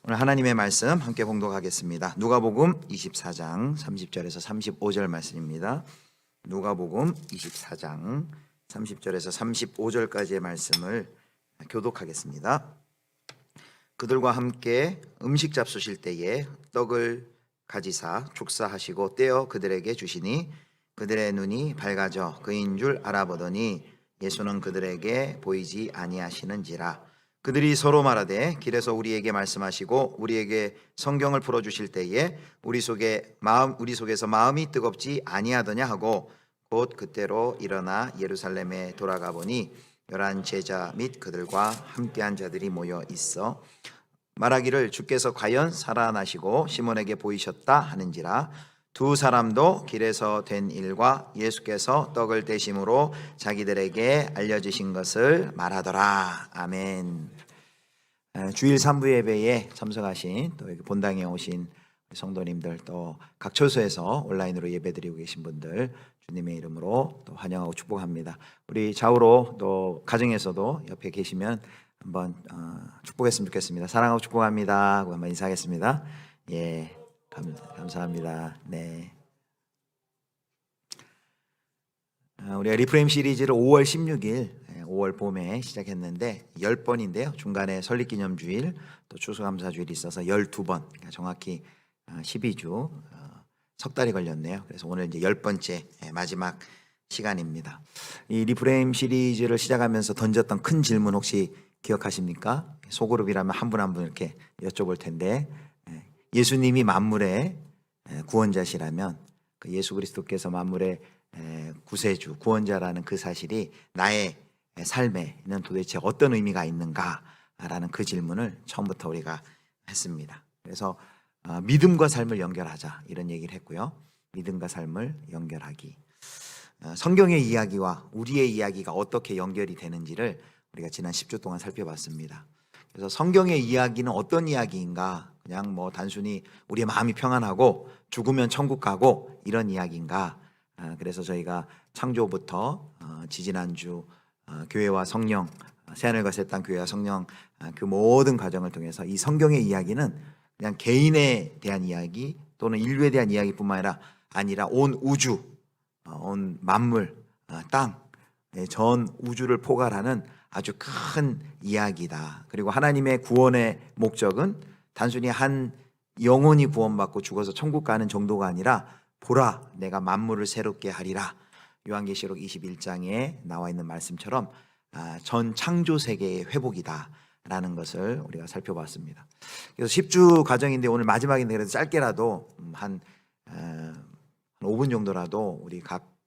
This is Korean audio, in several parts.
오늘 하나님의 말씀 함께 봉독하겠습니다. 누가복음 24장 30절에서 35절 말씀입니다. 누가복음 24장 30절에서 35절까지의 말씀을 교독하겠습니다. 그들과 함께 음식 잡수실 때에 떡을 가지사 축사하시고 떼어 그들에게 주시니 그들의 눈이 밝아져 그인 줄 알아보더니 예수는 그들에게 보이지 아니하시는지라. 그들이 서로 말하되 길에서 우리에게 말씀하시고 우리에게 성경을 풀어 주실 때에 우리 속에서 마음이 뜨겁지 아니하더냐 하고 곧 그때로 일어나 예루살렘에 돌아가 보니 11 제자 및 그들과 함께한 자들이 모여 있어 말하기를 주께서 과연 살아나시고 시몬에게 보이셨다 하는지라. 두 사람도 길에서 된 일과 예수께서 떡을 떼심으로 자기들에게 알려주신 것을 말하더라. 아멘. 주일 3부 예배에 참석하신 또 여기 본당에 오신 성도님들, 또 각 처소에서 온라인으로 예배드리고 계신 분들 주님의 이름으로 또 환영하고 축복합니다. 우리 좌우로 또 가정에서도 옆에 계시면 한번 축복했으면 좋겠습니다. 사랑하고 축복합니다 하고 한번 인사하겠습니다. 예, 감사합니다. 네. 우리가 리프레임 시리즈를 5월 16일 5월 봄에 시작했는데 10번인데요. 중간에 설립기념주일 또 추수감사주일이 있어서 12번, 그러니까 정확히 12주 석 달이 걸렸네요. 그래서 오늘 이제 10번째 마지막 시간입니다. 이 리프레임 시리즈를 시작하면서 던졌던 큰 질문 혹시 기억하십니까? 소그룹이라면 한 분 한 분 이렇게 여쭤볼 텐데, 예수님이 만물의 구원자시라면 그 예수 그리스도께서 만물의 구세주, 구원자라는 그 사실이 나의 삶에는 도대체 어떤 의미가 있는가라는 그 질문을 처음부터 우리가 했습니다. 그래서 믿음과 삶을 연결하자 이런 얘기를 했고요. 믿음과 삶을 연결하기, 성경의 이야기와 우리의 이야기가 어떻게 연결이 되는지를 우리가 지난 10주 동안 살펴봤습니다. 그래서 성경의 이야기는 어떤 이야기인가? 그냥 뭐 단순히 우리의 마음이 평안하고 죽으면 천국 가고 이런 이야기인가? 그래서 저희가 창조부터 지지난주 교회와 성령, 새하늘과 새 땅 교회와 성령 그 모든 과정을 통해서 이 성경의 이야기는 그냥 개인에 대한 이야기 또는 인류에 대한 이야기뿐만 아니라 온 우주, 온 만물, 땅, 전 우주를 포괄하는 아주 큰 이야기다. 그리고 하나님의 구원의 목적은 단순히 한 영혼이 구원받고 죽어서 천국 가는 정도가 아니라 보라 내가 만물을 새롭게 하리라. 요한계시록 21장에 나와 있는 말씀처럼 전 창조 세계의 회복이다 라는 것을 우리가 살펴봤습니다. 그래서 10주 과정인데 오늘 마지막인데 그래도 짧게라도 한 5분 정도라도 우리 각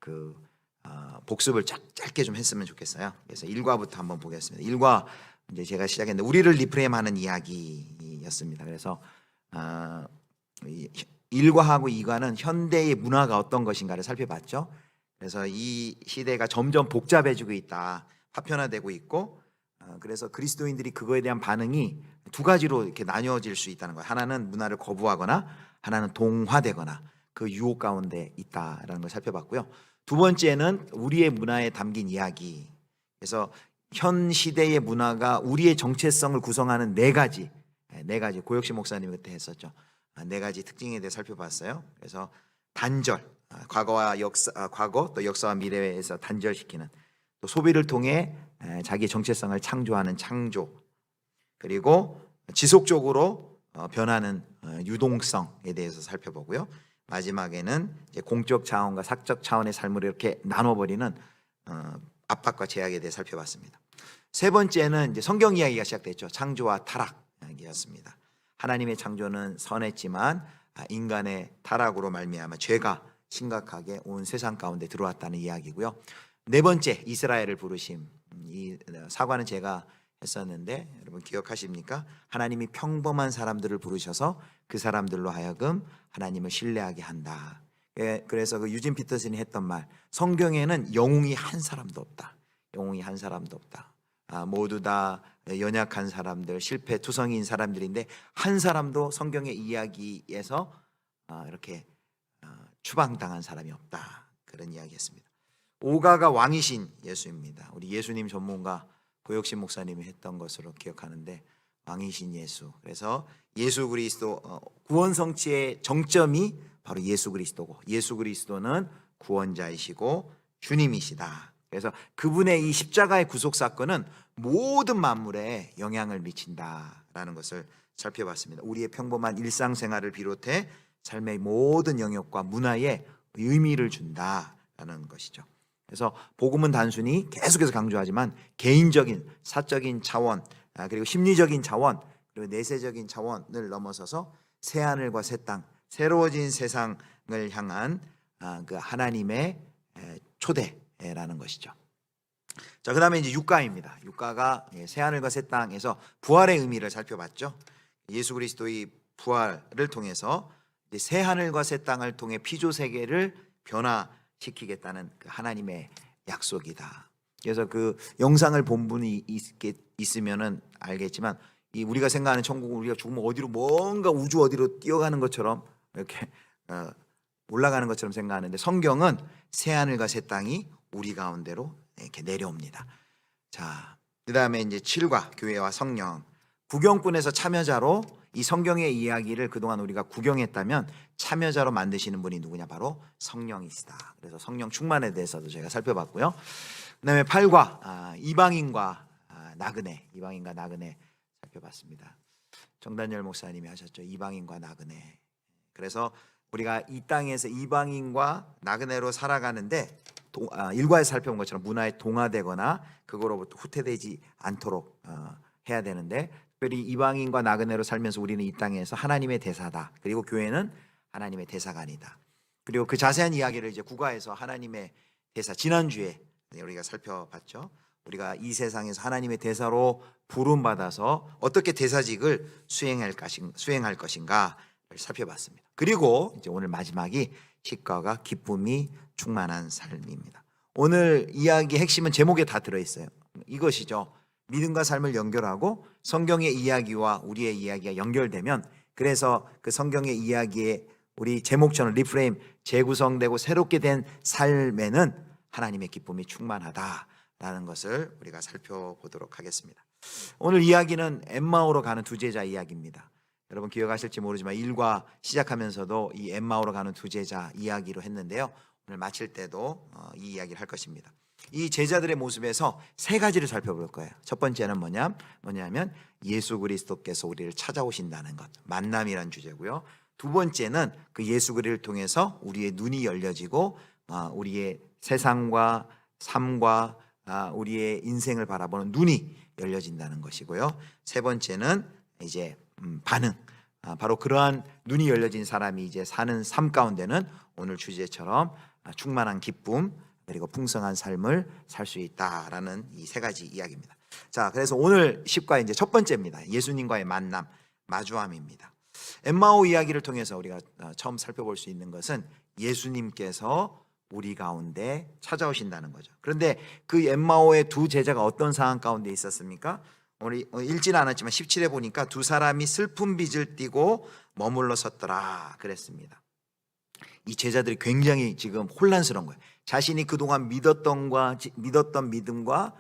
복습을 짧게 좀 했으면 좋겠어요. 그래서 1과부터 한번 보겠습니다. 1과 이제 제가 시작했는데 우리를 리프레임하는 이야기였습니다. 그래서 1과하고 2과는 현대의 문화가 어떤 것인가를 살펴봤죠. 그래서 이 시대가 점점 복잡해지고 있다, 파편화되고 있고, 그래서 그리스도인들이 그거에 대한 반응이 두 가지로 이렇게 나뉘어질 수 있다는 거예요. 하나는 문화를 거부하거나 하나는 동화되거나 그 유혹 가운데 있다라는 걸 살펴봤고요. 두 번째는 우리의 문화에 담긴 이야기. 그래서 현 시대의 문화가 우리의 정체성을 구성하는 네 가지 고혁신 목사님이 그때 했었죠. 네 가지 특징에 대해 살펴봤어요. 그래서 단절, 과거 또 역사와 미래에서 단절시키는, 또 소비를 통해 자기 정체성을 창조하는 창조, 그리고 지속적으로 변하는 유동성에 대해서 살펴보고요. 마지막에는 이제 공적 차원과 사적 차원의 삶을 이렇게 나눠버리는 압박과 제약에 대해 살펴봤습니다. 세 번째는 이제 성경 이야기가 시작됐죠. 창조와 타락 이야기였습니다. 하나님의 창조는 선했지만 인간의 타락으로 말미암아 죄가 심각하게 온 세상 가운데 들어왔다는 이야기고요. 네 번째, 이스라엘을 부르심. 이 사과는 제가 했었는데 여러분 기억하십니까? 하나님이 평범한 사람들을 부르셔서 그 사람들로 하여금 하나님을 신뢰하게 한다. 그래서 그 유진 피터슨이 했던 말, 성경에는 영웅이 한 사람도 없다. 영웅이 한 사람도 없다. 모두 다 연약한 사람들, 실패투성이인 사람들인데 한 사람도 성경의 이야기에서 이렇게 추방당한 사람이 없다. 그런 이야기했습니다. 오가가 왕이신 예수입니다. 우리 예수님 전문가 고혁신 목사님이 했던 것으로 기억하는데, 왕이신 예수. 그래서 예수 그리스도 구원 성취의 정점이 바로 예수 그리스도고, 예수 그리스도는 구원자이시고 주님이시다. 그래서 그분의 이 십자가의 구속 사건은 모든 만물에 영향을 미친다라는 것을 살펴봤습니다. 우리의 평범한 일상생활을 비롯해 삶의 모든 영역과 문화에 의미를 준다라는 것이죠. 그래서 복음은 단순히 계속해서 강조하지만 개인적인 사적인 차원, 그리고 심리적인 차원, 그리고 내세적인 차원을 넘어서서 새 하늘과 새 땅, 새로워진 세상을 향한 그 하나님의 초대라는 것이죠. 자, 그다음에 이제 육가입니다. 육가가 새 하늘과 새 땅에서 부활의 의미를 살펴봤죠. 예수 그리스도의 부활을 통해서 새 하늘과 새 땅을 통해 피조 세계를 변화시키겠다는 그 하나님의 약속이다. 그래서 그 영상을 본 분이 있으면은 알겠지만, 이 우리가 생각하는 천국은 우리가 죽으면 어디로, 뭔가 우주 어디로 뛰어가는 것처럼 이렇게 올라가는 것처럼 생각하는데, 성경은 새 하늘과 새 땅이 우리 가운데로 이렇게 내려옵니다. 자, 그다음에 이제 7과 교회와 성령. 구경꾼에서 참여자로 이 성경의 이야기를 그동안 우리가 구경했다면 참여자로 만드시는 분이 누구냐? 바로 성령이시다. 그래서 성령 충만에 대해서도 저희가 살펴봤고요. 그다음에 8과 이방인과 나그네, 이방인과 나그네 살펴봤습니다. 정단열 목사님이 하셨죠. 이방인과 나그네. 그래서 우리가 이 땅에서 이방인과 나그네로 살아가는데 일과에서 살펴본 것처럼 문화에 동화되거나 그거로부터 후퇴되지 않도록 해야 되는데, 특별히 이방인과 나그네로 살면서 우리는 이 땅에서 하나님의 대사다. 그리고 교회는 하나님의 대사관이다. 그리고 그 자세한 이야기를 이제 구가에서 하나님의 대사, 지난주에 우리가 살펴봤죠. 우리가 이 세상에서 하나님의 대사로 부름받아서 어떻게 대사직을 수행할 것인가를 살펴봤습니다. 그리고 이제 오늘 마지막이 십가가 기쁨이 충만한 삶입니다. 오늘 이야기 핵심은 제목에 다 들어있어요. 이것이죠. 믿음과 삶을 연결하고 성경의 이야기와 우리의 이야기가 연결되면, 그래서 그 성경의 이야기에 우리 제목처럼 리프레임, 재구성되고 새롭게 된 삶에는 하나님의 기쁨이 충만하다라는 것을 우리가 살펴보도록 하겠습니다. 오늘 이야기는 엠마오로 가는 두 제자 이야기입니다. 여러분 기억하실지 모르지만 일과 시작하면서도 이 엠마오로 가는 두 제자 이야기로 했는데요. 오늘 마칠 때도 이 이야기를 할 것입니다. 이 제자들의 모습에서 세 가지를 살펴볼 거예요. 첫 번째는 뭐냐면 예수 그리스도께서 우리를 찾아오신다는 것, 만남이란 주제고요. 두 번째는 그 예수 그리스도를 통해서 우리의 눈이 열려지고 우리의 세상과 삶과 우리의 인생을 바라보는 눈이 열려진다는 것이고요. 세 번째는 이제 반응, 바로 그러한 눈이 열려진 사람이 이제 사는 삶 가운데는 오늘 주제처럼 충만한 기쁨 그리고 풍성한 삶을 살 수 있다라는 이 세 가지 이야기입니다. 자, 그래서 오늘 10과 이제 첫 번째입니다. 예수님과의 만남, 마주함입니다. 엠마오 이야기를 통해서 우리가 처음 살펴볼 수 있는 것은 예수님께서 우리 가운데 찾아오신다는 거죠. 그런데 그 엠마오의 두 제자가 어떤 상황 가운데 있었습니까? 우리 읽지는 않았지만 17에 보니까 두 사람이 슬픈 빛을 띠고 머물러 섰더라 그랬습니다. 이 제자들이 굉장히 지금 혼란스러운 거예요. 자신이 그동안 믿었던 믿음과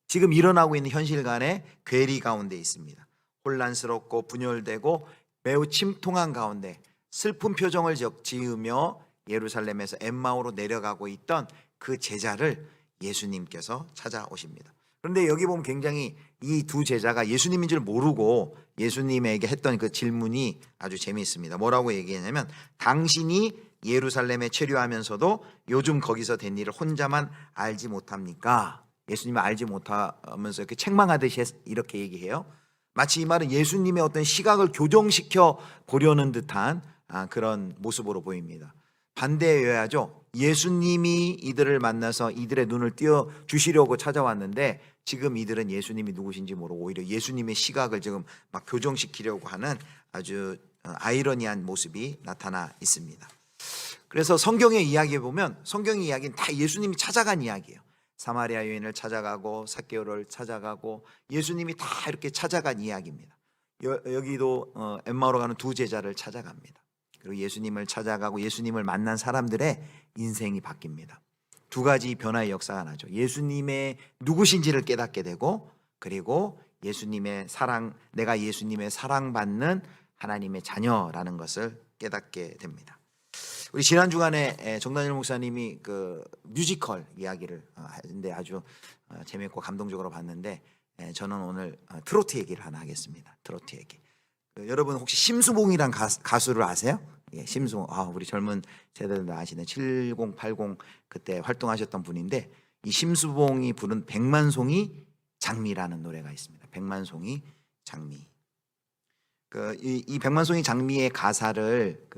지금 일어나고 있는 현실 간의 괴리 가운데 있습니다. 혼란스럽고 분열되고 매우 침통한 가운데 슬픈 표정을 지으며 예루살렘에서 엠마오로 내려가고 있던 그 제자를 예수님께서 찾아오십니다. 그런데 여기 보면 굉장히 이 두 제자가 예수님인 줄 모르고 예수님에게 했던 그 질문이 아주 재미있습니다. 뭐라고 얘기했냐면, 당신이 예루살렘에 체류하면서도 요즘 거기서 된 일을 혼자만 알지 못합니까? 예수님을 알지 못하면서 이렇게 책망하듯이 이렇게 얘기해요. 마치 이 말은 예수님의 어떤 시각을 교정시켜 보려는 듯한 그런 모습으로 보입니다. 반대여야죠. 예수님이 이들을 만나서 이들의 눈을 띄워 주시려고 찾아왔는데 지금 이들은 예수님이 누구신지 모르고 오히려 예수님의 시각을 지금 막 교정시키려고 하는 아주 아이러니한 모습이 나타나 있습니다. 그래서 성경의 이야기에 보면 성경의 이야기는 다 예수님이 찾아간 이야기예요. 사마리아 여인을 찾아가고 삭개오를 찾아가고 예수님이 다 이렇게 찾아간 이야기입니다. 여기도 엠마오로 가는 두 제자를 찾아갑니다. 그리고 예수님을 찾아가고 예수님을 만난 사람들의 인생이 바뀝니다. 두 가지 변화의 역사가 나죠. 예수님의 누구신지를 깨닫게 되고, 그리고 예수님의 사랑, 내가 예수님의 사랑받는 하나님의 자녀라는 것을 깨닫게 됩니다. 우리 지난 주간에 정단일 목사님이 그 뮤지컬 이야기를 했는데 아주 재미있고 감동적으로 봤는데, 저는 오늘 트로트 얘기를 하나 하겠습니다. 트로트 얘기. 여러분 혹시 심수봉이란 가수를 아세요? 예, 심수봉. 우리 젊은 세대들 아시는 70, 80 그때 활동하셨던 분인데, 이 심수봉이 부른 백만송이 장미라는 노래가 있습니다. 백만송이 장미. 이 백만송이 장미의 가사를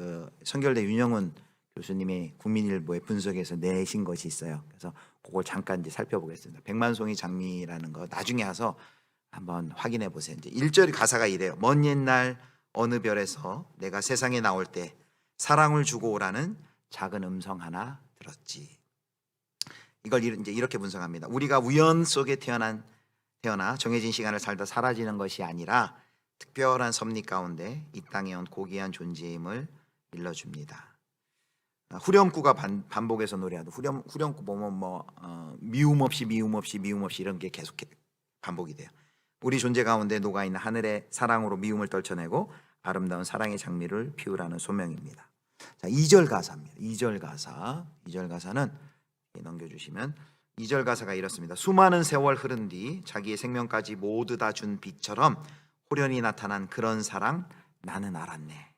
선결대 윤영훈 교수님이 국민일보에 분석해서 내신 것이 있어요. 그래서 그걸 잠깐 이제 살펴보겠습니다. 백만송이 장미라는 거 나중에 와서 한번 확인해 보세요. 이제 1절 가사가 이래요. 먼 옛날 어느 별에서 내가 세상에 나올 때 사랑을 주고 오라는 작은 음성 하나 들었지. 이걸 이제 이렇게 분석합니다. 우리가 우연 속에 태어나 정해진 시간을 살다 사라지는 것이 아니라 특별한 섭리 가운데 이 땅에 온 고귀한 존재임을 일러줍니다. 후렴구가 반복해서 노래하도 후렴구 보면 미움 없이 이런 게 계속 반복이 돼요. 우리 존재 가운데 녹아있는 하늘의 사랑으로 미움을 떨쳐내고 아름다운 사랑의 장미를 피우라는 소명입니다. 자, 2절 가사입니다. 2절 가사는 넘겨주시면 2절 가사가 이렇습니다. 수많은 세월 흐른 뒤 자기의 생명까지 모두 다 준 빛처럼 호련히 나타난 그런 사랑 나는 알았네.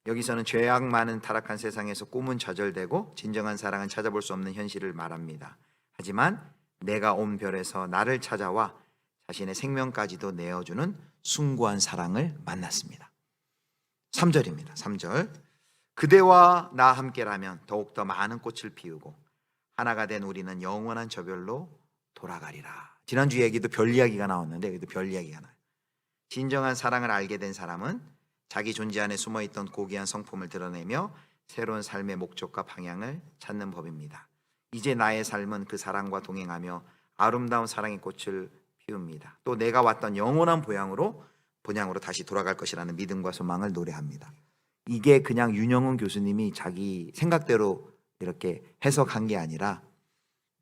여기서는 죄악 많은 타락한 세상에서 꿈은 좌절되고 진정한 사랑은 찾아볼 수 없는 현실을 말합니다. 하지만 내가 온 별에서 나를 찾아와 자신의 생명까지도 내어주는 숭고한 사랑을 만났습니다. 3절입니다. 3절. 그대와 나 함께라면 더욱더 많은 꽃을 피우고 하나가 된 우리는 영원한 저별로 돌아가리라. 지난주 얘기도 별 이야기가 나왔는데 여기도 별 이야기가 나요. 진정한 사랑을 알게 된 사람은 자기 존재 안에 숨어있던 고귀한 성품을 드러내며 새로운 삶의 목적과 방향을 찾는 법입니다. 이제 나의 삶은 그 사랑과 동행하며 아름다운 사랑의 꽃을 피웁니다. 또 내가 왔던 영원한 본향으로 다시 돌아갈 것이라는 믿음과 소망을 노래합니다. 이게 그냥 윤영훈 교수님이 자기 생각대로 이렇게 해석한 게 아니라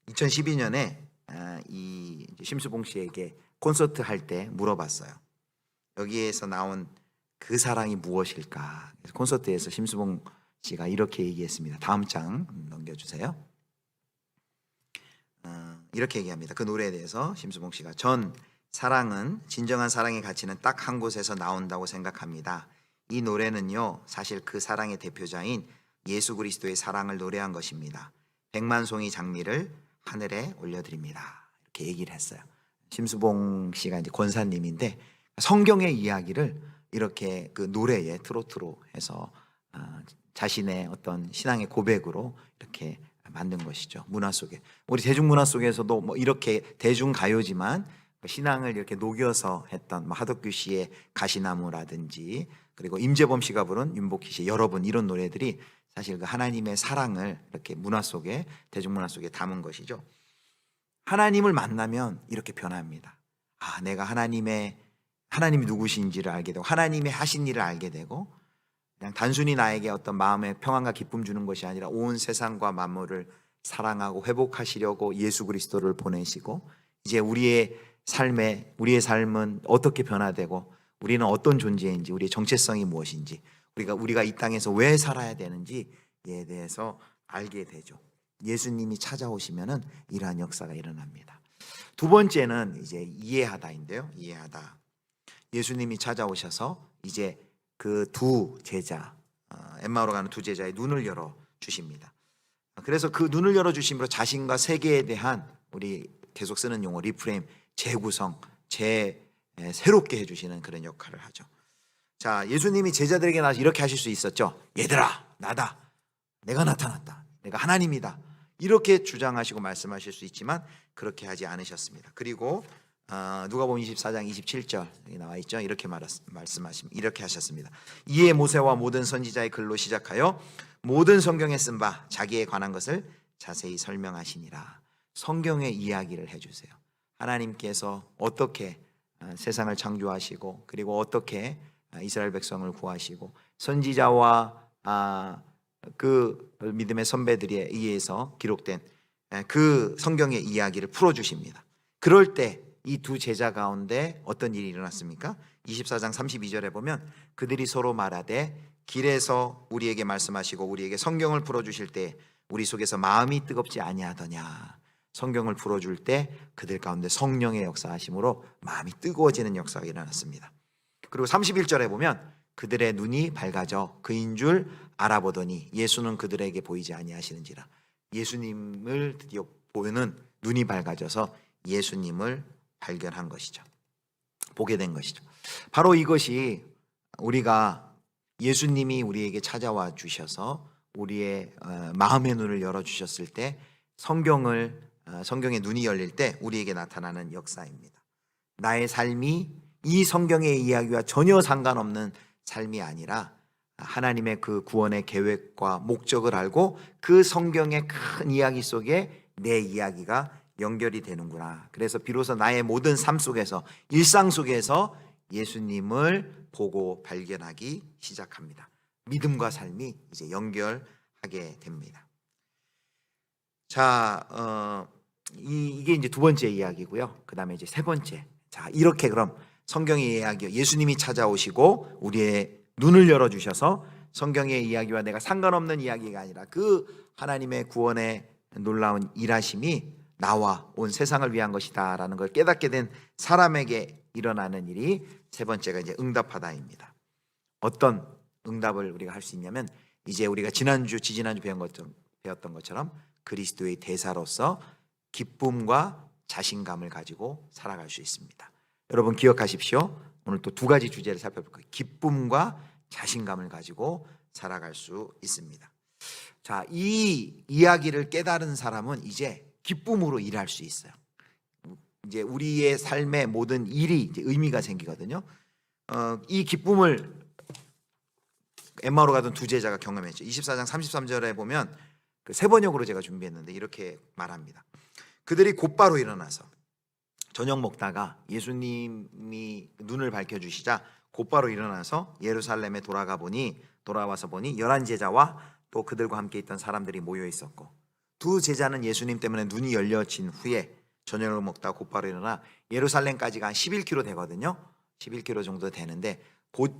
2012년에 이 심수봉 씨에게 콘서트 할 때 물어봤어요. 여기에서 나온 그 사랑이 무엇일까? 그래서 콘서트에서 심수봉 씨가 이렇게 얘기했습니다. 다음 장 넘겨주세요. 이렇게 얘기합니다. 그 노래에 대해서 심수봉 씨가 전 사랑은 진정한 사랑의 가치는 딱 한 곳에서 나온다고 생각합니다. 이 노래는요 사실 그 사랑의 대표자인 예수 그리스도의 사랑을 노래한 것입니다. 백만송이 장미를 하늘에 올려드립니다. 이렇게 얘기를 했어요. 심수봉 씨가 이제 권사님인데 성경의 이야기를 이렇게 그 노래에 트로트로 해서 자신의 어떤 신앙의 고백으로 이렇게 만든 것이죠. 문화 속에 우리 대중문화 속에서도 뭐 이렇게 대중가요지만 신앙을 이렇게 녹여서 했던 하덕규 씨의 가시나무라든지 그리고 임재범 씨가 부른 윤복희 씨의 여러분 이런 노래들이 사실 그 하나님의 사랑을 이렇게 문화 속에 대중문화 속에 담은 것이죠. 하나님을 만나면 이렇게 변합니다. 내가 하나님이 누구신지를 알게 되고 하나님의 하신 일을 알게 되고 그냥 단순히 나에게 어떤 마음의 평안과 기쁨 주는 것이 아니라 온 세상과 만물을 사랑하고 회복하시려고 예수 그리스도를 보내시고 이제 우리의 삶은 어떻게 변화되고 우리는 어떤 존재인지 우리의 정체성이 무엇인지 우리가 이 땅에서 왜 살아야 되는지에 대해서 알게 되죠. 예수님이 찾아오시면은 이러한 역사가 일어납니다. 두 번째는 이제 이해하다인데요. 이해하다. 예수님이 찾아오셔서 이제 그 두 제자 엠마오로 가는 두 제자의 눈을 열어 주십니다. 그래서 그 눈을 열어 주심으로 자신과 세계에 대한 우리 계속 쓰는 용어 리프레임 재구성 새롭게 해주시는 그런 역할을 하죠. 자, 예수님이 제자들에게 나와서 이렇게 하실 수 있었죠. 얘들아 나다 내가 나타났다 내가 하나님이다 이렇게 주장하시고 말씀하실 수 있지만 그렇게 하지 않으셨습니다. 그리고 누가복음 24장 27절 여기 나와 있죠. 이렇게 말씀하십니다. 이렇게 하셨습니다. 이에 모세와 모든 선지자의 글로 시작하여 모든 성경에 쓴 바 자기에 관한 것을 자세히 설명하시니라. 성경의 이야기를 해주세요. 하나님께서 어떻게 세상을 창조하시고 그리고 어떻게 이스라엘 백성을 구하시고 선지자와 그 믿음의 선배들에 의해서 기록된 그 성경의 이야기를 풀어주십니다. 그럴 때 이 두 제자 가운데 어떤 일이 일어났습니까? 24장 32절에 보면 그들이 서로 말하되 길에서 우리에게 말씀하시고 우리에게 성경을 풀어주실 때 우리 속에서 마음이 뜨겁지 아니하더냐. 성경을 풀어줄 때 그들 가운데 성령의 역사하심으로 마음이 뜨거워지는 역사가 일어났습니다. 그리고 31절에 보면 그들의 눈이 밝아져 그인 줄 알아보더니 예수는 그들에게 보이지 아니하시는지라. 예수님을 드디어 보는 눈이 밝아져서 예수님을 발견한 것이죠. 보게 된 것이죠. 바로 이것이 우리가 예수님이 우리에게 찾아와 주셔서 우리의 마음의 눈을 열어주셨을 때 성경의 눈이 열릴 때 우리에게 나타나는 역사입니다. 나의 삶이 이 성경의 이야기와 전혀 상관없는 삶이 아니라 하나님의 그 구원의 계획과 목적을 알고 그 성경의 큰 이야기 속에 내 이야기가 연결이 되는구나. 그래서 비로소 나의 모든 삶 속에서 일상 속에서 예수님을 보고 발견하기 시작합니다. 믿음과 삶이 이제 연결하게 됩니다. 자, 이게 이제 두 번째 이야기고요. 그 다음에 이제 세 번째. 자, 이렇게 그럼 성경의 이야기, 예수님이 찾아오시고 우리의 눈을 열어주셔서 성경의 이야기와 내가 상관없는 이야기가 아니라 그 하나님의 구원의 놀라운 일하심이 나와 온 세상을 위한 것이다 라는 걸 깨닫게 된 사람에게 일어나는 일이 세 번째가 이제 응답하다입니다. 어떤 응답을 우리가 할 수 있냐면 이제 우리가 지지난주 배웠던 것처럼 그리스도의 대사로서 기쁨과 자신감을 가지고 살아갈 수 있습니다. 여러분 기억하십시오. 오늘 또 두 가지 주제를 살펴볼 거예요. 기쁨과 자신감을 가지고 살아갈 수 있습니다. 자, 이 이야기를 깨달은 사람은 이제 기쁨으로 일할 수 있어요. 이제 우리의 삶의 모든 일이 이제 의미가 생기거든요. 이 기쁨을 엠마오로 가던 두 제자가 경험했죠. 24장 33절에 보면 그 세 번역으로 제가 준비했는데 이렇게 말합니다. 그들이 곧바로 일어나서 저녁 먹다가 예수님이 눈을 밝혀주시자 곧바로 일어나서 예루살렘에 돌아와서 보니 11제자와 또 그들과 함께 있던 사람들이 모여 있었고 두 제자는 예수님 때문에 눈이 열려진 후에 저녁을 먹다 곧바로 일어나 예루살렘까지가 한 11km 되거든요. 11km 정도 되는데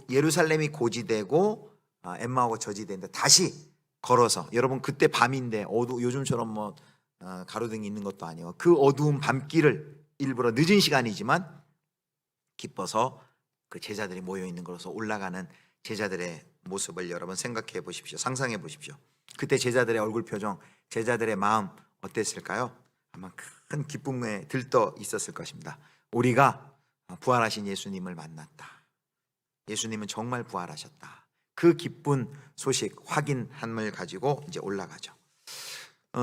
예루살렘이 고지되고 엠마오가 저지되는데 다시 걸어서, 여러분 그때 밤인데 요즘처럼 뭐 가로등이 있는 것도 아니고 그 어두운 밤길을 일부러 늦은 시간이지만 기뻐서 그 제자들이 모여 있는 곳으로 올라가는 제자들의 모습을 여러분 생각해 보십시오. 상상해 보십시오. 그때 제자들의 얼굴 표정, 제자들의 마음 어땠을까요? 아마 큰 기쁨에 들떠 있었을 것입니다. 우리가 부활하신 예수님을 만났다. 예수님은 정말 부활하셨다. 그 기쁜 소식 확인함을 가지고 이제 올라가죠.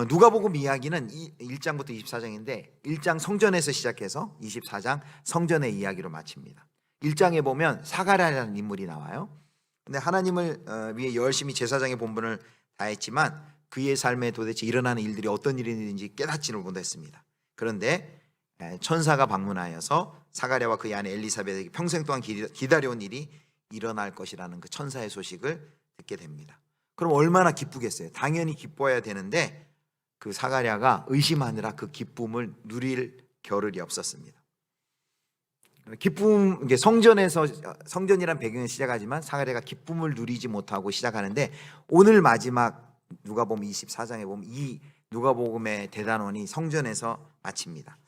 누가복음 이야기는 1장부터 24장인데 1장 성전에서 시작해서 24장 성전의 이야기로 마칩니다. 1장에 보면 사가랴라는 인물이 나와요. 근데 하나님을 위해 열심히 제사장의 본분을 다했지만 그의 삶에 도대체 일어나는 일들이 어떤 일인지 깨닫지를 못했습니다. 그런데 천사가 방문하여서 사가랴와 그의 아내 엘리사벳에게 평생 동안 기다려온 일이 일어날 것이라는 그 천사의 소식을 듣게 됩니다. 그럼 얼마나 기쁘겠어요. 당연히 기뻐야 되는데 그 사가랴가 의심하느라 그 기쁨을 누릴 겨를이 없었습니다. 기쁨, 이게 성전이란 배경을 시작하지만 사가랴가 기쁨을 누리지 못하고 시작하는데 오늘 마지막 누가복음 24장에 보면 이 누가복음의 대단원이 성전에서 마칩니다.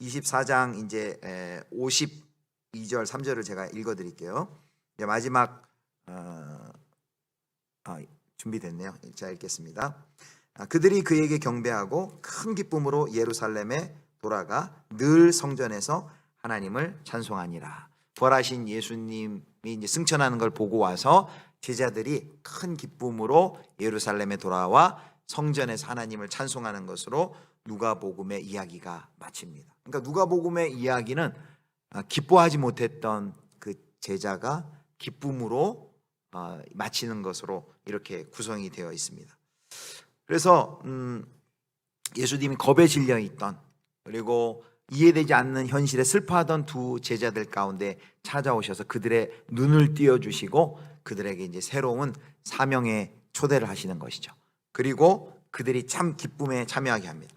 24장 이제 52절 3절을 제가 읽어드릴게요. 이제 마지막 준비됐네요. 제가 읽겠습니다. 그들이 그에게 경배하고 큰 기쁨으로 예루살렘에 돌아가 늘 성전에서 하나님을 찬송하니라. 부활하신 예수님이 이제 승천하는 걸 보고 와서 제자들이 큰 기쁨으로 예루살렘에 돌아와 성전에서 하나님을 찬송하는 것으로 누가복음의 이야기가 마칩니다. 그러니까 누가복음의 이야기는 기뻐하지 못했던 그 제자가 기쁨으로 마치는 것으로 이렇게 구성이 되어 있습니다. 그래서 예수님이 겁에 질려 있던, 그리고 이해되지 않는 현실에 슬퍼하던 두 제자들 가운데 찾아오셔서 그들의 눈을 띄워주시고 그들에게 이제 새로운 사명의 초대를 하시는 것이죠. 그리고 그들이 참 기쁨에 참여하게 합니다.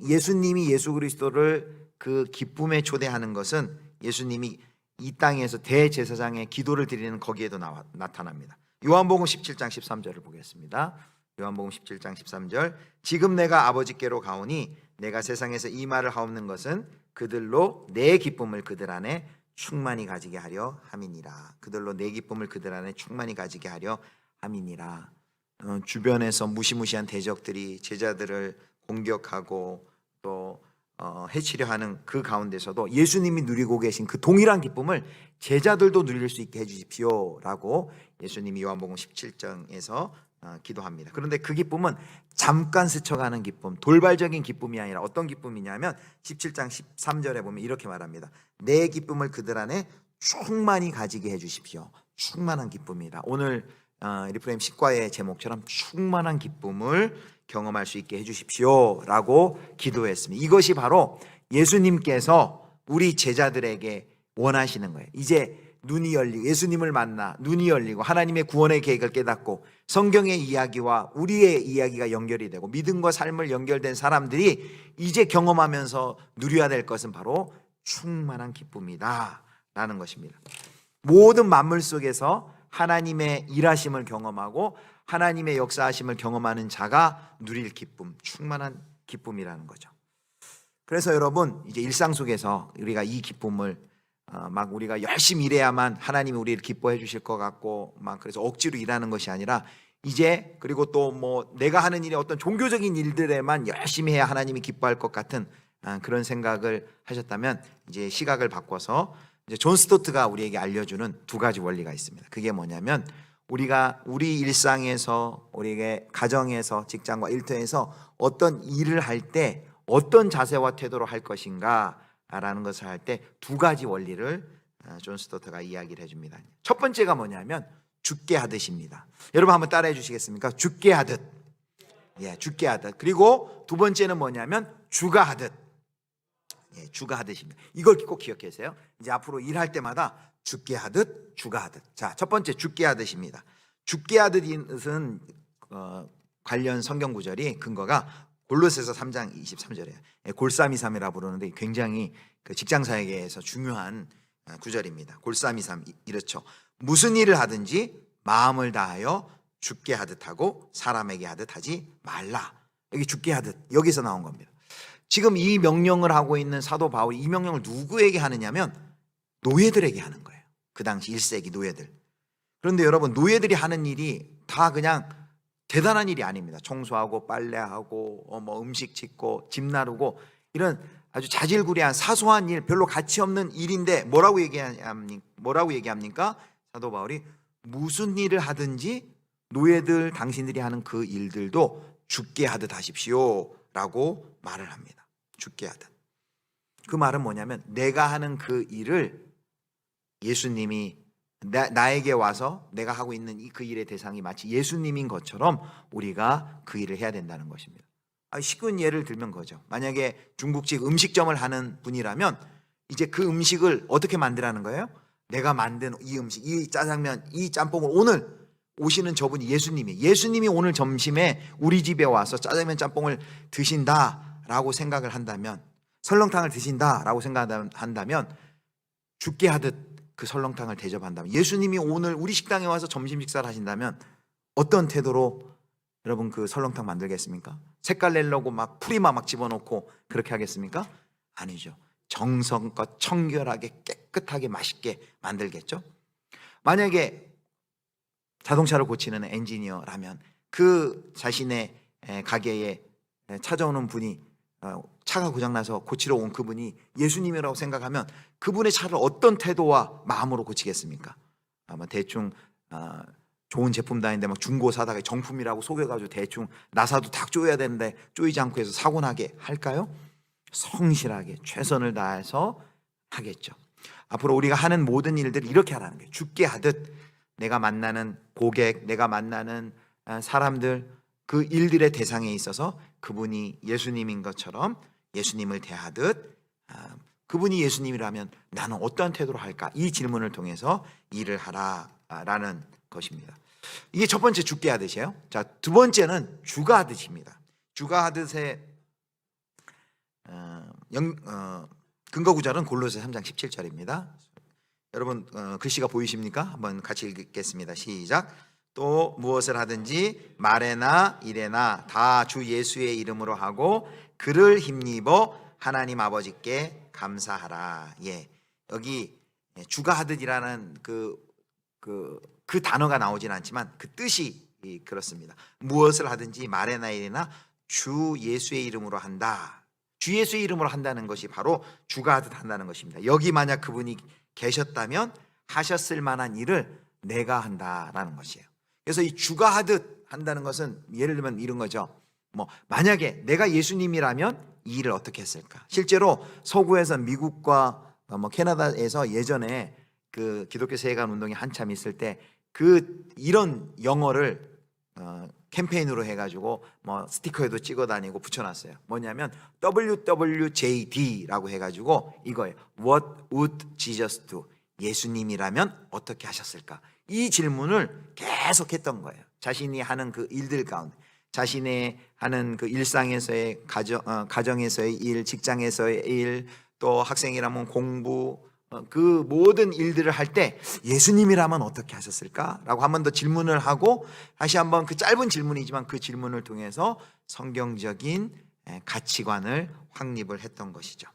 예수님이 예수 그리스도를 그 기쁨에 초대하는 것은 예수님이 이 땅에서 대제사장의 기도를 드리는 거기에도 나타납니다. 요한복음 17장 13절을 보겠습니다. 요한복음 17장 13절. 지금 내가 아버지께로 가오니 내가 세상에서 이 말을 하옵는 것은 그들로 내 기쁨을 그들 안에 충만히 가지게 하려 함이니라. 그들로 내 기쁨을 그들 안에 충만히 가지게 하려 함이니라. 주변에서 무시무시한 대적들이 제자들을 공격하고 또 해치려 하는 그 가운데서도 예수님이 누리고 계신 그 동일한 기쁨을 제자들도 누릴 수 있게 해주십시오라고 예수님이 요한복음 17장에서 기도합니다. 그런데 그 기쁨은 잠깐 스쳐가는 기쁨, 돌발적인 기쁨이 아니라 어떤 기쁨이냐면 17장 13절에 보면 이렇게 말합니다. 내 기쁨을 그들 안에 충만히 가지게 해주십시오. 충만한 기쁨이다. 오늘 리프레임 식과의 제목처럼 충만한 기쁨을 경험할 수 있게 해주십시오라고 기도했습니다. 이것이 바로 예수님께서 우리 제자들에게 원하시는 거예요. 이제 눈이 열리고 예수님을 만나 눈이 열리고 하나님의 구원의 계획을 깨닫고 성경의 이야기와 우리의 이야기가 연결이 되고 믿음과 삶을 연결된 사람들이 이제 경험하면서 누려야 될 것은 바로 충만한 기쁨이다 라는 것입니다. 모든 만물 속에서 하나님의 일하심을 경험하고 하나님의 역사하심을 경험하는 자가 누릴 기쁨, 충만한 기쁨이라는 거죠. 그래서 여러분 이제 일상 속에서 우리가 이 기쁨을 막 우리가 열심히 일해야만 하나님이 우리를 기뻐해 주실 것 같고 막 그래서 억지로 일하는 것이 아니라 이제 그리고 또 뭐 내가 하는 일이 어떤 종교적인 일들에만 열심히 해야 하나님이 기뻐할 것 같은 그런 생각을 하셨다면 이제 시각을 바꿔서 이제 존 스토트가 우리에게 알려주는 두 가지 원리가 있습니다. 그게 뭐냐면 우리가 우리 일상에서 우리의 가정에서 직장과 일터에서 어떤 일을 할 때 어떤 자세와 태도로 할 것인가 라는 것을 할 때 두 가지 원리를 존 스토트가 이야기를 해줍니다. 첫 번째가 뭐냐면 죽게 하듯입니다. 여러분 한번 따라해 주시겠습니까? 죽게 하듯. 예, 죽게 하듯. 그리고 두 번째는 뭐냐면 주가 하듯. 예, 주가 하듯입니다. 이걸 꼭 기억하세요. 이제 앞으로 일할 때마다 죽게 하듯 주가 하듯. 자, 첫 번째 죽게 하듯입니다. 죽게 하듯은 관련 성경 구절이 근거가 골로새서 3장 23절이에요. 골삼이삼이라 부르는데 굉장히 그 직장 사역에서 중요한 구절입니다. 골삼이삼 이렇죠. 무슨 일을 하든지 마음을 다하여 죽게 하듯 하고 사람에게 하듯 하지 말라. 여기 죽게 하듯 여기서 나온 겁니다. 지금 이 명령을 하고 있는 사도 바울이 이 명령을 누구에게 하느냐면 노예들에게 하는 거예요. 그 당시 1세기 노예들. 그런데 여러분 노예들이 하는 일이 다 그냥 대단한 일이 아닙니다. 청소하고 빨래하고 뭐 음식 짓고 집 나르고 이런 아주 자질구레한 사소한 일, 별로 가치 없는 일인데 뭐라고 얘기합니까? 사도 바울이 무슨 일을 하든지 노예들 당신들이 하는 그 일들도 죽게 하듯 하십시오라고 말을 합니다. 죽게 하듯. 그 말은 뭐냐면 내가 하는 그 일을 예수님이 나에게 와서 내가 하고 있는 그 일의 대상이 마치 예수님인 것처럼 우리가 그 일을 해야 된다는 것입니다. 쉬운 예를 들면 거죠. 만약에 중국집 음식점을 하는 분이라면 이제 그 음식을 어떻게 만들라는 거예요? 내가 만든 이 음식, 이 짜장면, 이 짬뽕을 오늘 오시는 저분이 예수님이 예수님이 오늘 점심에 우리 집에 와서 짜장면 짬뽕을 드신다라고 생각을 한다면 설렁탕을 드신다라고 생각한다면 죽게 하듯 그 설렁탕을 대접한다면 예수님이 오늘 우리 식당에 와서 점심 식사를 하신다면 어떤 태도로 여러분 그 설렁탕 만들겠습니까? 색깔 내려고 막 풀이만 막 집어넣고 그렇게 하겠습니까? 아니죠. 정성껏 청결하게 깨끗하게 맛있게 만들겠죠. 만약에 자동차를 고치는 엔지니어라면 그 자신의 가게에 찾아오는 분이 차가 고장나서 고치러 온 그분이 예수님이라고 생각하면 그분의 차를 어떤 태도와 마음으로 고치겠습니까? 아마 대충 좋은 제품도 아닌데 막 중고 사다가 정품이라고 속여가지고 대충 나사도 탁 조여야 되는데 조이지 않고 해서 사고 나게 할까요? 성실하게 최선을 다해서 하겠죠. 앞으로 우리가 하는 모든 일들 이렇게 하라는 거예요. 죽게 하듯 내가 만나는 고객, 내가 만나는 사람들 그 일들의 대상에 있어서 그분이 예수님인 것처럼 예수님을 대하듯 그분이 예수님이라면 나는 어떠한 태도로 할까? 이 질문을 통해서 일을 하라라는 것입니다. 이게 첫 번째 죽게 하듯이에요. 자, 두 번째는 주가 하듯입니다. 주가 하듯의 근거 구절은 골로새 3장 17절입니다. 여러분 글씨가 보이십니까? 한번 같이 읽겠습니다. 시작. 또 무엇을 하든지 말에나 일에나 다 주 예수의 이름으로 하고 그를 힘입어 하나님 아버지께 감사하라. 예, 여기 주가 하듯이라는 그 단어가 나오진 않지만 그 뜻이 그렇습니다. 무엇을 하든지 말에나 일에나 주 예수의 이름으로 한다. 주 예수의 이름으로 한다는 것이 바로 주가 하듯 한다는 것입니다. 여기 만약 그분이 계셨다면 하셨을 만한 일을 내가 한다라는 것이에요. 그래서 이 주가 하듯 한다는 것은 예를 들면 이런 거죠. 뭐 만약에 내가 예수님이라면 이 일을 어떻게 했을까? 실제로 서구에서 미국과 캐나다에서 예전에 그 기독교 세계관 운동이 한참 있을 때 이런 영어를 캠페인으로 해가지고 뭐 스티커에도 찍어 다니고 붙여놨어요. 뭐냐면 WWJD라고 해가지고 이거예요. What would Jesus do? 예수님이라면 어떻게 하셨을까? 이 질문을 계속했던 거예요. 자신이 하는 그 일들 가운데, 자신의 하는 그 일상에서의 가정에서의 일, 직장에서의 일, 또 학생이라면 공부, 그 모든 일들을 할 때 예수님이라면 어떻게 하셨을까라고 한 번 더 질문을 하고 다시 한번 그 짧은 질문이지만 그 질문을 통해서 성경적인 가치관을 확립을 했던 것이죠.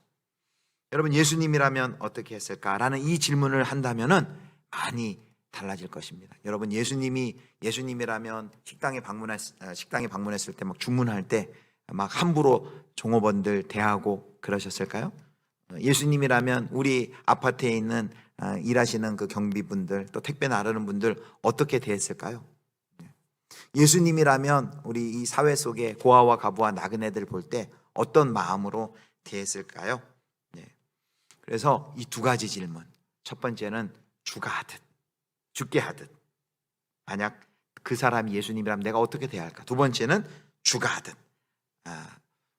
여러분 예수님이라면 어떻게 했을까라는 이 질문을 한다면은 많이 달라질 것입니다. 여러분 예수님이라면 식당에 방문했을 때 막 주문할 때 막 함부로 종업원들 대하고 그러셨을까요? 예수님이라면 우리 아파트에 있는 일하시는 그 경비분들 또 택배 나르는 분들 어떻게 대했을까요? 예수님이라면 우리 이 사회 속에 고아와 가부와 나그네들 볼 때 어떤 마음으로 대했을까요? 그래서 이 두 가지 질문, 첫 번째는 주가 하듯, 죽게 하듯, 만약 그 사람이 예수님이라면 내가 어떻게 대할까? 두 번째는 주가 하듯,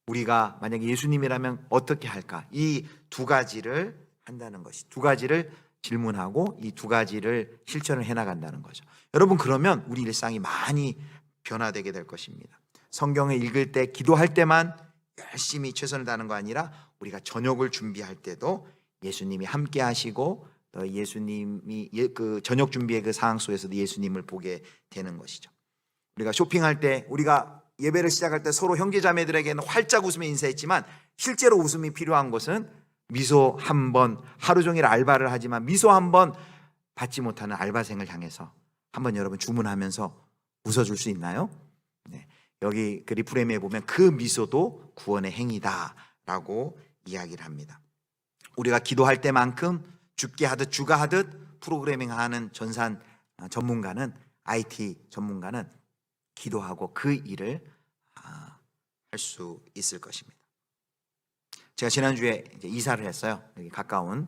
우리가 만약에 예수님이라면 어떻게 할까? 이 두 가지를 한다는 것이, 두 가지를 질문하고 이 두 가지를 실천을 해나간다는 거죠. 여러분 그러면 우리 일상이 많이 변화되게 될 것입니다. 성경을 읽을 때, 기도할 때만 열심히 최선을 다하는 거 아니라 우리가 저녁을 준비할 때도 예수님이 함께 하시고 또 예수님이 그 저녁 준비의 그 상황 속에서도 예수님을 보게 되는 것이죠. 우리가 쇼핑할 때, 우리가 예배를 시작할 때 서로 형제자매들에게는 활짝 웃으며 인사했지만 실제로 웃음이 필요한 것은 미소 한 번, 하루 종일 알바를 하지만 미소 한 번 받지 못하는 알바생을 향해서 한번 여러분 주문하면서 웃어줄 수 있나요? 네. 여기 그 리프레임에 보면 그 미소도 구원의 행위다라고 이야기를 합니다. 우리가 기도할 때만큼 죽게 하듯 주가 하듯 프로그래밍하는 전산 전문가는, IT 전문가는 기도하고 그 일을 할 수 있을 것입니다. 제가 지난주에 이제 이사를 했어요. 여기 가까운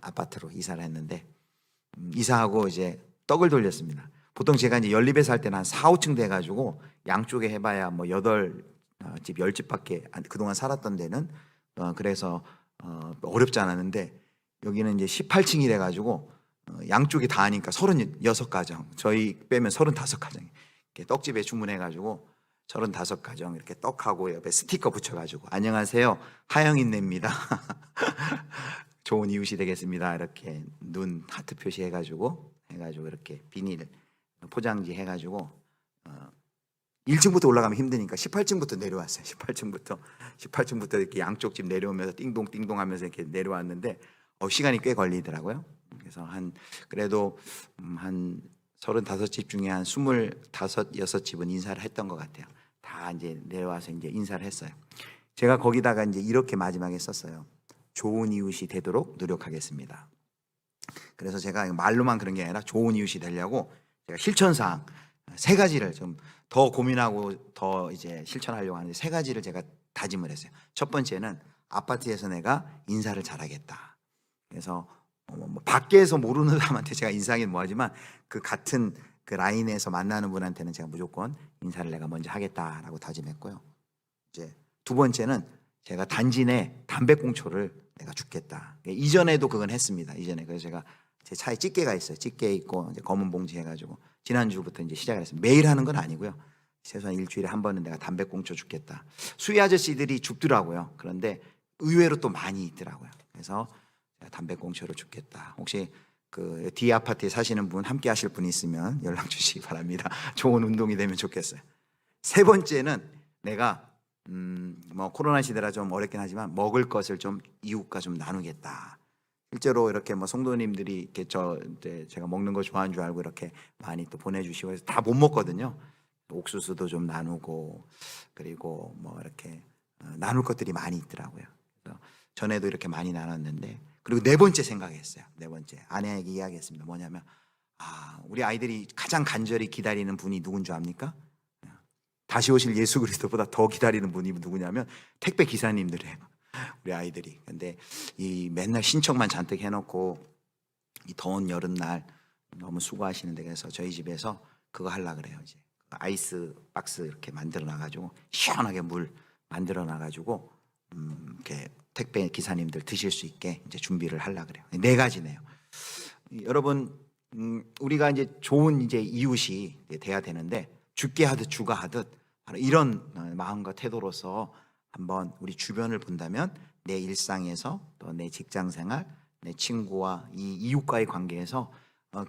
아파트로 이사를 했는데 이사하고 이제 떡을 돌렸습니다. 보통 제가 이제 연립에 살 때는 한 4, 5층 돼가지고 양쪽에 해봐야 뭐 8집, 10집밖에 그동안 살았던 데는 그래서 어렵지 않았는데 여기는 이제 18층이래 가지고 양쪽이 다 하니까 36가정, 저희 빼면 35가정 떡집에 주문해 가지고 35가정 이렇게 떡하고 옆에 스티커 붙여 가지고 안녕하세요 하영인네입니다. 좋은 이웃이 되겠습니다. 이렇게 눈 하트 표시해 가지고 이렇게 비닐 포장지 해 가지고 1층부터 올라가면 힘드니까 18층부터 내려왔어요. 18층부터 이렇게 양쪽 집 내려오면서 띵동띵동 하면서 이렇게 내려왔는데 시간이 꽤 걸리더라고요. 그래서 그래도 한 35집 중에 한 25, 6집은 인사를 했던 것 같아요. 다 이제 내려와서 이제 인사를 했어요. 제가 거기다가 이제 이렇게 마지막에 썼어요. 좋은 이웃이 되도록 노력하겠습니다. 그래서 제가 말로만 그런 게 아니라 좋은 이웃이 되려고 제가 실천사항 3가지를 좀 더 고민하고 더 이제 실천하려고 하는데 3가지를 제가 다짐을 했어요. 첫 번째는 아파트에서 내가 인사를 잘하겠다. 그래서 밖에서 모르는 사람한테 제가 인사하긴 뭐하지만 그 같은 그 라인에서 만나는 분한테는 제가 무조건 인사를 내가 먼저 하겠다라고 다짐했고요. 이제 두 번째는 제가 단지 내 담배꽁초를 내가 줍겠다. 이전에도 그건 했습니다. 이전에 그래서 제가 제 차에 집게가 있어요. 집게 있고 이제 검은 봉지 해가지고 지난주부터 이제 시작을 했습니다. 매일 하는 건 아니고요. 최소한 일주일에 한 번은 내가 담배꽁초 줍겠다. 수위 아저씨들이 줍더라고요. 그런데 의외로 또 많이 있더라고요. 그래서 담배꽁초를 줍겠다. 혹시 그 뒤 아파트에 사시는 분, 함께 하실 분 있으면 연락 주시기 바랍니다. 좋은 운동이 되면 좋겠어요. 세 번째는 내가 뭐 코로나 시대라 좀 어렵긴 하지만 먹을 것을 좀 이웃과 좀 나누겠다. 실제로 이렇게 뭐 성도님들이 이렇게 제가 먹는 거 좋아하는 줄 알고 이렇게 많이 또 보내주시고 해서 다 못 먹거든요. 옥수수도 좀 나누고, 그리고 뭐 이렇게 나눌 것들이 많이 있더라고요. 그래서 전에도 이렇게 많이 나눴는데, 그리고 네 번째 생각했어요. 네 번째 아내에게 이야기했습니다. 뭐냐면 우리 아이들이 가장 간절히 기다리는 분이 누군 줄 압니까? 다시 오실 예수 그리스도보다 더 기다리는 분이 누구냐면 택배 기사님들이에요. 우리 아이들이. 근데 이 맨날 신청만 잔뜩 해놓고 이 더운 여름날 너무 수고하시는데, 그래서 저희 집에서 그거 하려고 그래요. 이제 아이스 박스 이렇게 만들어 놔가지고 시원하게 물 만들어 놔가지고 이렇게 택배 기사님들 드실 수 있게 이제 준비를 하려고 그래요. 네 가지네요. 여러분, 우리가 이제 좋은 이제 이웃이 돼야 되는데, 죽게 하듯 주가 하듯 바로 이런 마음과 태도로서 한번 우리 주변을 본다면 내 일상에서, 또 내 직장생활, 내 친구와 이 이웃과의 관계에서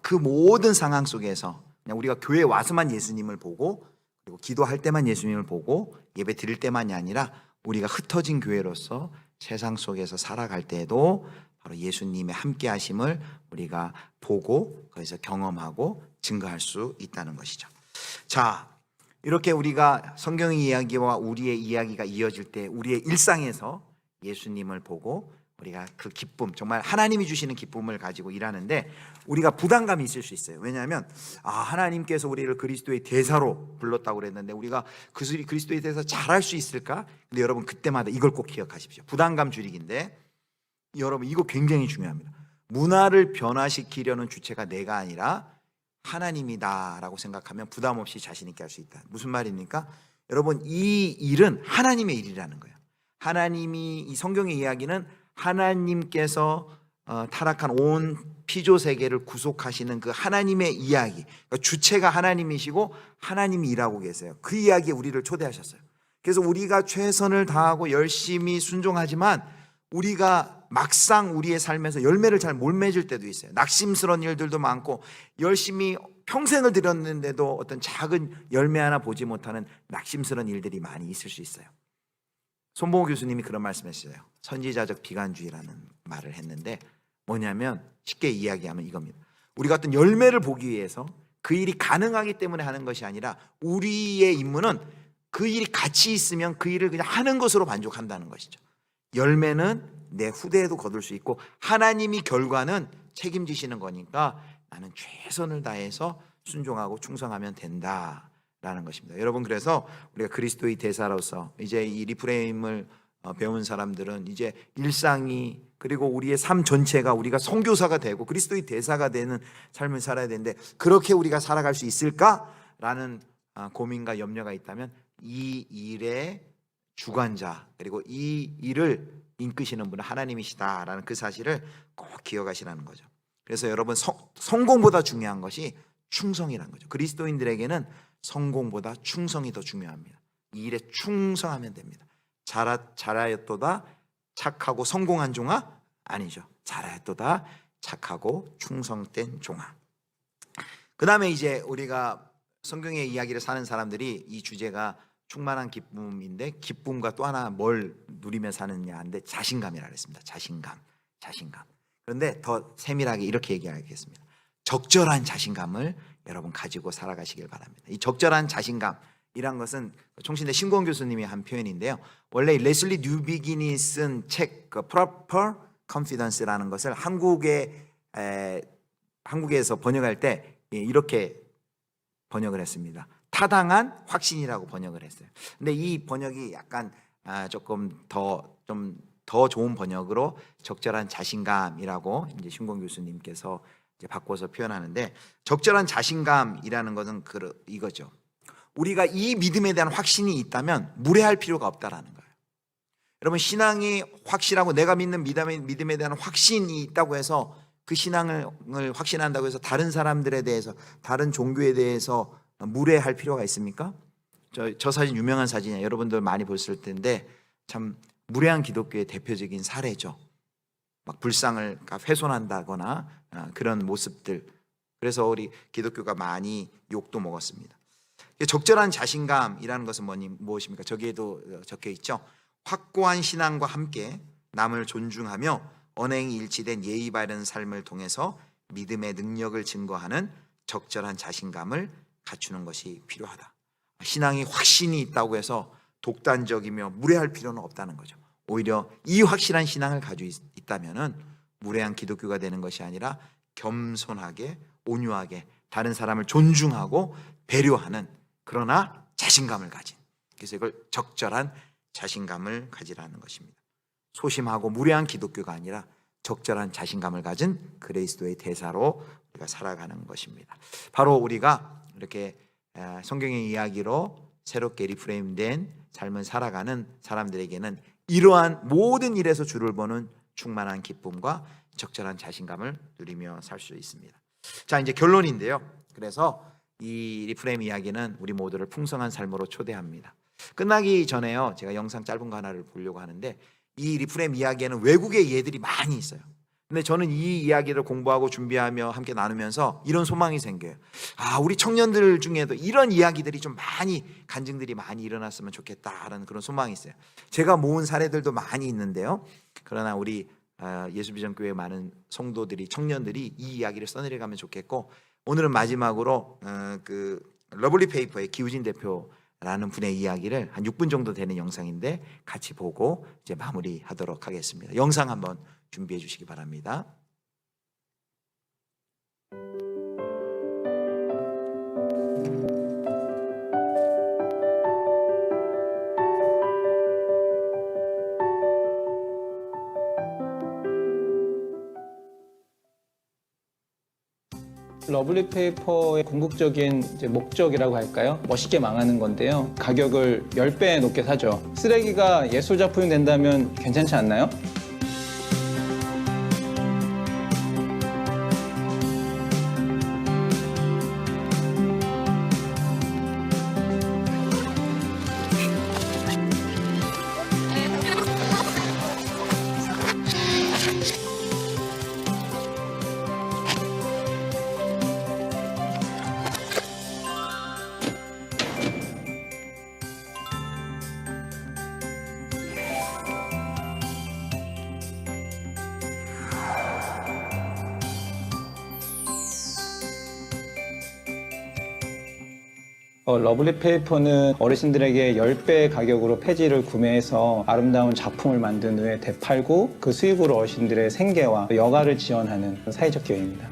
그 모든 상황 속에서 그냥 우리가 교회에 와서만 예수님을 보고, 그리고 기도할 때만 예수님을 보고 예배 드릴 때만이 아니라 우리가 흩어진 교회로서 세상 속에서 살아갈 때에도 바로 예수님의 함께 하심을 우리가 보고 거기서 경험하고 증거할 수 있다는 것이죠. 자, 이렇게 우리가 성경의 이야기와 우리의 이야기가 이어질 때 우리의 일상에서 예수님을 보고 우리가 그 기쁨, 정말 하나님이 주시는 기쁨을 가지고 일하는데 우리가 부담감이 있을 수 있어요. 왜냐하면 하나님께서 우리를 그리스도의 대사로 불렀다고 그랬는데 우리가 그리스도의 대사 잘할 수 있을까? 근데 여러분, 그때마다 이걸 꼭 기억하십시오. 부담감 줄이기인데, 여러분 이거 굉장히 중요합니다. 문화를 변화시키려는 주체가 내가 아니라 하나님이다라고 생각하면 부담 없이 자신 있게 할 수 있다. 무슨 말입니까? 여러분, 이 일은 하나님의 일이라는 거예요. 하나님이, 이 성경의 이야기는 하나님께서 타락한 온 피조 세계를 구속하시는 그 하나님의 이야기, 그러니까 주체가 하나님이시고 하나님이 일하고 계세요. 그 이야기에 우리를 초대하셨어요. 그래서 우리가 최선을 다하고 열심히 순종하지만 우리가 막상 우리의 삶에서 열매를 잘 못 맺을 때도 있어요. 낙심스러운 일들도 많고, 열심히 평생을 들였는데도 어떤 작은 열매 하나 보지 못하는 낙심스러운 일들이 많이 있을 수 있어요. 손봉호 교수님이 그런 말씀했어요. 선지자적 비관주의라는 말을 했는데, 뭐냐면 쉽게 이야기하면 이겁니다. 우리가 어떤 열매를 보기 위해서 그 일이 가능하기 때문에 하는 것이 아니라, 우리의 임무는 그 일이 같이 있으면 그 일을 그냥 하는 것으로 만족한다는 것이죠. 열매는 내 후대에도 거둘 수 있고 하나님이 결과는 책임지시는 거니까 나는 최선을 다해서 순종하고 충성하면 된다라는 것입니다. 여러분, 그래서 우리가 그리스도의 대사로서 이제 이 리프레임을 배운 사람들은 이제 일상이, 그리고 우리의 삶 전체가 우리가 선교사가 되고 그리스도의 대사가 되는 삶을 살아야 되는데, 그렇게 우리가 살아갈 수 있을까라는 고민과 염려가 있다면 이 일의 주관자, 그리고 이 일을 이끄시는 분은 하나님이시다라는 그 사실을 꼭 기억하시라는 거죠. 그래서 여러분, 성공보다 중요한 것이 충성이라는 거죠. 그리스도인들에게는 성공보다 충성이 더 중요합니다. 이 일에 충성하면 됩니다. 잘하였도다 착하고 성공한 종아? 아니죠. 잘하였도다 착하고 충성된 종아. 그 다음에 이제 우리가 성경의 이야기를 사는 사람들이 이 주제가 충만한 기쁨인데, 기쁨과 또 하나 뭘 누리며 사느냐 하는데 자신감이라고 했습니다. 자신감. 그런데 더 세밀하게 이렇게 얘기하겠습니다. 적절한 자신감을 여러분 가지고 살아가시길 바랍니다. 이 적절한 자신감이란 것은 총신대 신권 교수님이 한 표현인데요. 원래 레슬리 뉴비긴이 쓴 책 Proper Confidence라는 것을 한국에서 번역할 때 이렇게 번역을 했습니다. 타당한 확신이라고 번역을 했어요. 근데 이 번역이 약간 조금 더 좋은 번역으로 적절한 자신감이라고 이제 신권 교수님께서 이제 바꿔서 표현하는데, 적절한 자신감이라는 것은 이거죠. 우리가 이 믿음에 대한 확신이 있다면 무례할 필요가 없다라는 거예요. 여러분, 신앙이 확실하고 내가 믿는 믿음에 대한 확신이 있다고 해서 그 신앙을 확신한다고 해서 다른 사람들에 대해서, 다른 종교에 대해서 무례할 필요가 있습니까? 저 사진 유명한 사진이에요. 여러분들 많이 보셨을 텐데 참 무례한 기독교의 대표적인 사례죠. 막 불상을 훼손한다거나 그런 모습들. 그래서 우리 기독교가 많이 욕도 먹었습니다. 적절한 자신감이라는 것은 무엇입니까? 저기에도 적혀 있죠. 확고한 신앙과 함께 남을 존중하며 언행이 일치된 예의 바른 삶을 통해서 믿음의 능력을 증거하는 적절한 자신감을 갖추는 것이 필요하다. 신앙이 확신이 있다고 해서 독단적이며 무례할 필요는 없다는 거죠. 오히려 이 확실한 신앙을 가지고 있다면은 무례한 기독교가 되는 것이 아니라 겸손하게 온유하게 다른 사람을 존중하고 배려하는 그러나 자신감을 가진, 그래서 이걸 적절한 자신감을 가지라는 것입니다. 소심하고 무례한 기독교가 아니라 적절한 자신감을 가진 그리스도의 대사로 우리가 살아가는 것입니다. 바로 우리가 이렇게 성경의 이야기로 새롭게 리프레임된 삶을 살아가는 사람들에게는 이러한 모든 일에서 주를 보는 충만한 기쁨과 적절한 자신감을 누리며 살 수 있습니다. 자, 이제 결론인데요. 그래서 이 리프레임 이야기는 우리 모두를 풍성한 삶으로 초대합니다. 끝나기 전에요, 제가 영상 짧은 거 하나를 보려고 하는데, 이 리프레임 이야기에는 외국의 예들이 많이 있어요. 근데 저는 이 이야기를 공부하고 준비하며 함께 나누면서 이런 소망이 생겨요. 우리 청년들 중에도 이런 이야기들이 좀 많이, 간증들이 많이 일어났으면 좋겠다라는 그런 소망이 있어요. 제가 모은 사례들도 많이 있는데요. 그러나 우리 예수비전교회 많은 성도들이, 청년들이 이 이야기를 써내려가면 좋겠고, 오늘은 마지막으로 그 러블리 페이퍼의 기우진 대표라는 분의 이야기를 한 6분 정도 되는 영상인데 같이 보고 이제 마무리하도록 하겠습니다. 영상 한번 준비해 주시기 바랍니다. 러블리 페이퍼의 궁극적인 목적이라고 할까요? 멋있게 망하는 건데요. 가격을 10배 높게 사죠. 쓰레기가 예술 작품이 된다면 괜찮지 않나요? 러블리 페이퍼는 어르신들에게 10배 가격으로 폐지를 구매해서 아름다운 작품을 만든 후에 되팔고 그 수입으로 어르신들의 생계와 여가를 지원하는 사회적 기업입니다.